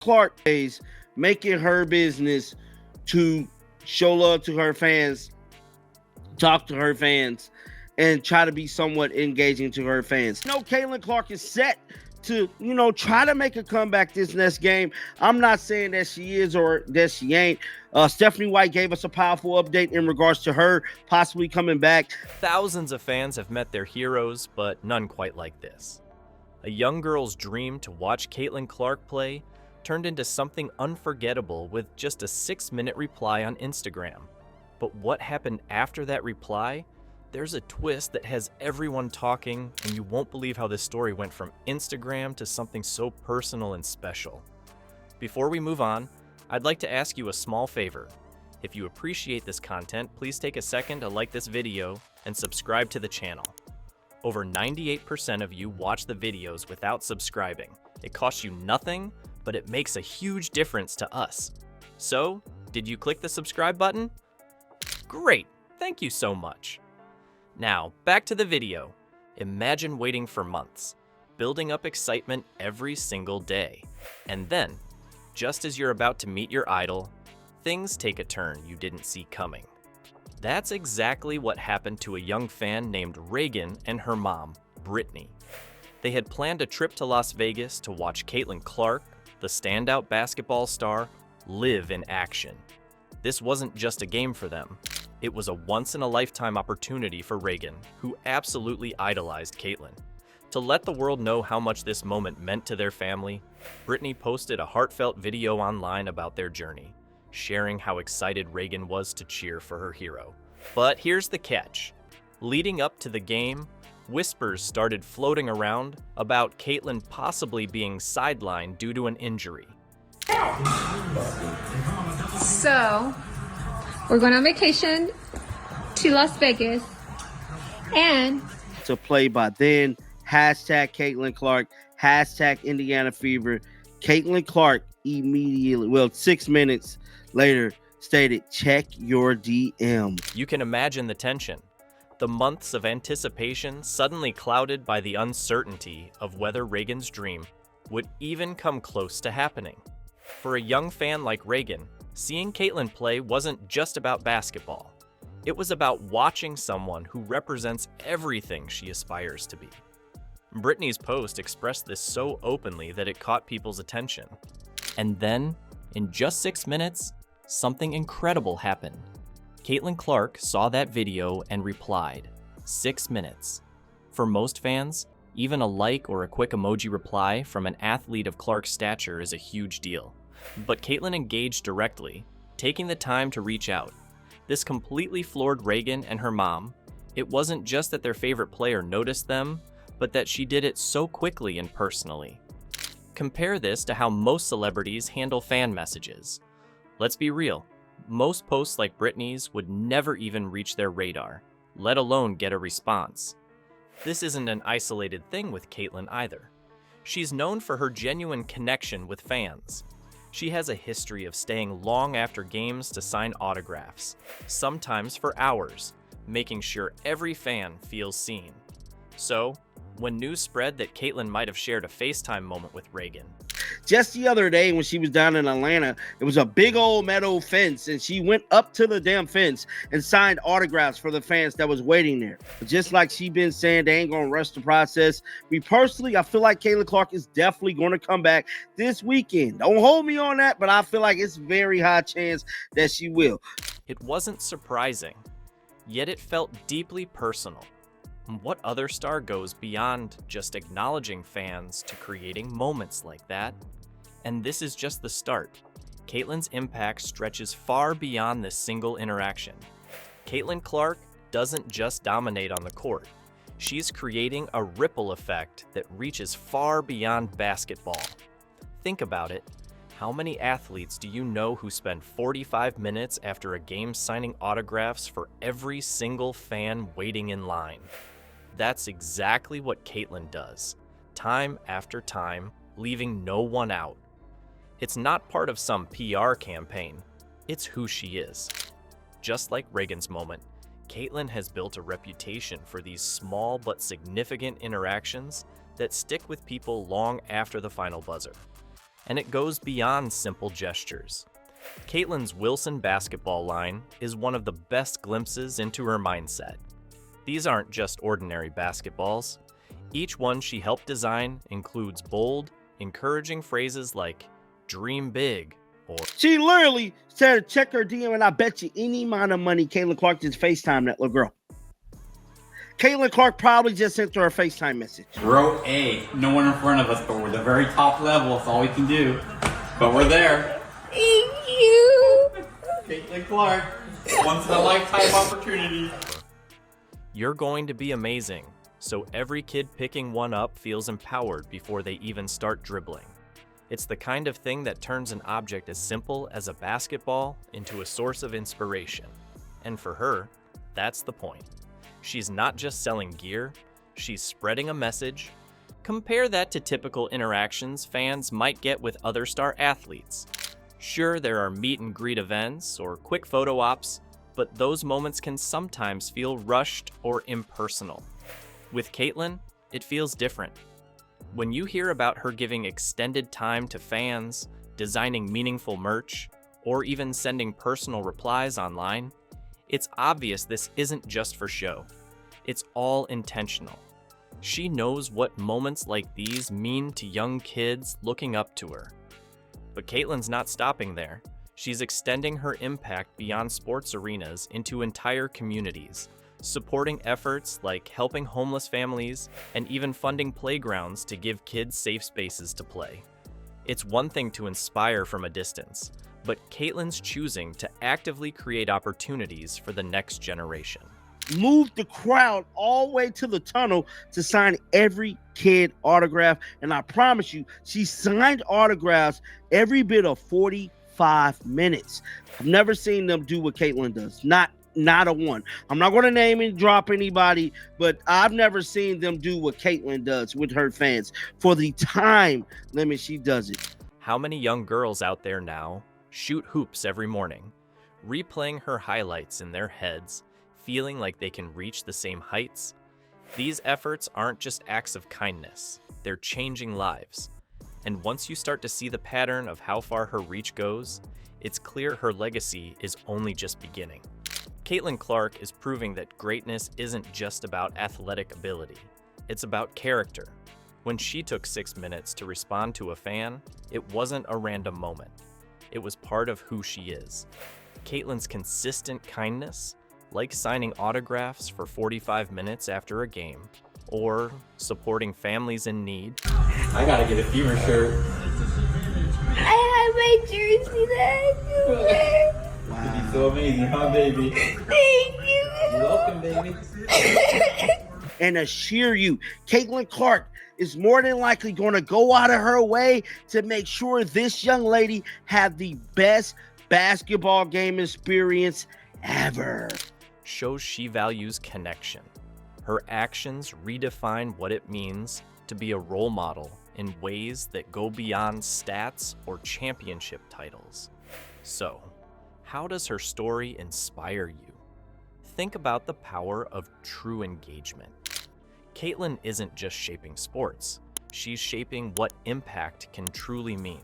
Clark is making her business to show love to her fans, talk to her fans, and try to be somewhat engaging to her fans. Caitlin Clark is set to, try to make a comeback this next game. I'm not saying that she is or that she ain't. Stephanie White gave us a powerful update in regards to her possibly coming back. Thousands of fans have met their heroes, but none quite like this. A young girl's dream to watch Caitlin Clark play turned into something unforgettable with just a 6-minute reply on Instagram. But what happened after that reply? There's a twist that has everyone talking, and you won't believe how this story went from Instagram to something so personal and special. Before we move on, I'd like to ask you a small favor. If you appreciate this content, please take a second to like this video and subscribe to the channel. Over 98% of you watch the videos without subscribing. It costs you nothing, but it makes a huge difference to us. So, did you click the subscribe button? Great, thank you so much. Now, back to the video. Imagine waiting for months, building up excitement every single day. And then, just as you're about to meet your idol, things take a turn you didn't see coming. That's exactly what happened to a young fan named Reagan and her mom, Brittany. They had planned a trip to Las Vegas to watch Caitlin Clark, the standout basketball star, live in action. This wasn't just a game for them. It was a once-in-a-lifetime opportunity for Reagan, who absolutely idolized Caitlin. To let the world know how much this moment meant to their family, Brittany posted a heartfelt video online about their journey, sharing how excited Reagan was to cheer for her hero. But here's the catch. Leading up to the game, whispers started floating around about Caitlin possibly being sidelined due to an injury. So, we're going on vacation to Las Vegas and to play by then. Hashtag Caitlin Clark, hashtag Indiana Fever. Caitlin Clark immediately, 6 minutes later, stated, check your DM. You can imagine the tension. The months of anticipation suddenly clouded by the uncertainty of whether Reagan's dream would even come close to happening. For a young fan like Reagan, seeing Caitlin play wasn't just about basketball. It was about watching someone who represents everything she aspires to be. Brittany's post expressed this so openly that it caught people's attention. And then, in just 6 minutes, something incredible happened. Caitlin Clark saw that video and replied. 6 minutes. For most fans, even a like or a quick emoji reply from an athlete of Clark's stature is a huge deal. But Caitlin engaged directly, taking the time to reach out. This completely floored Reagan and her mom. It wasn't just that their favorite player noticed them, but that she did it so quickly and personally. Compare this to how most celebrities handle fan messages. Let's be real, most posts like Brittany's would never even reach their radar, let alone get a response. This isn't an isolated thing with Caitlin either. She's known for her genuine connection with fans. She has a history of staying long after games to sign autographs, sometimes for hours, making sure every fan feels seen. So, when news spread that Caitlin might have shared a FaceTime moment with Reagan. Just the other day when she was down in Atlanta, it was a big old metal fence, and she went up to the damn fence and signed autographs for the fans that was waiting there. Just like she been saying, they ain't gonna rush the process. Me personally, I feel like Caitlin Clark is definitely going to come back this weekend. Don't hold me on that, but I feel like it's very high chance that she will. It wasn't surprising, yet it felt deeply personal. What other star goes beyond just acknowledging fans to creating moments like that? And this is just the start. Caitlin's impact stretches far beyond this single interaction. Caitlin Clark doesn't just dominate on the court. She's creating a ripple effect that reaches far beyond basketball. Think about it. How many athletes do you know who spend 45 minutes after a game signing autographs for every single fan waiting in line? That's exactly what Caitlin does, time after time, leaving no one out. It's not part of some PR campaign, it's who she is. Just like Reagan's moment, Caitlin has built a reputation for these small but significant interactions that stick with people long after the final buzzer. And it goes beyond simple gestures. Caitlin's Wilson basketball line is one of the best glimpses into her mindset. These aren't just ordinary basketballs. Each one she helped design includes bold, encouraging phrases like, "Dream big," or She literally said, check her DM and I bet you any amount of money Caitlin Clark just FaceTime that little girl. Caitlin Clark probably just sent her a FaceTime message. Row A, no one in front of us, but we're the very top level. That's all we can do. But we're there. Thank you. Caitlin Clark, once in a lifetime opportunity. "You're going to be amazing," so every kid picking one up feels empowered before they even start dribbling. It's the kind of thing that turns an object as simple as a basketball into a source of inspiration. And for her, that's the point. She's not just selling gear, she's spreading a message. Compare that to typical interactions fans might get with other star athletes. Sure, there are meet and greet events or quick photo ops, but those moments can sometimes feel rushed or impersonal. With Caitlin, it feels different. When you hear about her giving extended time to fans, designing meaningful merch, or even sending personal replies online, it's obvious this isn't just for show. It's all intentional. She knows what moments like these mean to young kids looking up to her. But Caitlin's not stopping there. She's extending her impact beyond sports arenas into entire communities, supporting efforts like helping homeless families and even funding playgrounds to give kids safe spaces to play. It's one thing to inspire from a distance, but Caitlin's choosing to actively create opportunities for the next generation. Moved the crowd all the way to the tunnel to sign every kid autograph. And I promise you, she signed autographs every bit of 45 minutes. I've never seen them do what Caitlin does. Not a one. I'm not going to name and drop anybody, but I've never seen them do what Caitlin does with her fans. For the time limit she does it. How many young girls out there now shoot hoops every morning, replaying her highlights in their heads, feeling like they can reach the same heights? These efforts aren't just acts of kindness, they're changing lives. And once you start to see the pattern of how far her reach goes, it's clear her legacy is only just beginning. Caitlin Clark is proving that greatness isn't just about athletic ability, it's about character. When she took 6 minutes to respond to a fan, it wasn't a random moment. It was part of who she is. Caitlin's consistent kindness, like signing autographs for 45 minutes after a game, or supporting families in need. I gotta get a Fever shirt. I have my jersey that I can wear. It'd be so amazing, huh, baby? Thank you. You're welcome, baby. And assure you, Caitlin Clark is more than likely going to go out of her way to make sure this young lady had the best basketball game experience ever. Shows she values connection. Her actions redefine what it means to be a role model in ways that go beyond stats or championship titles. So, how does her story inspire you? Think about the power of true engagement. Caitlin isn't just shaping sports, she's shaping what impact can truly mean.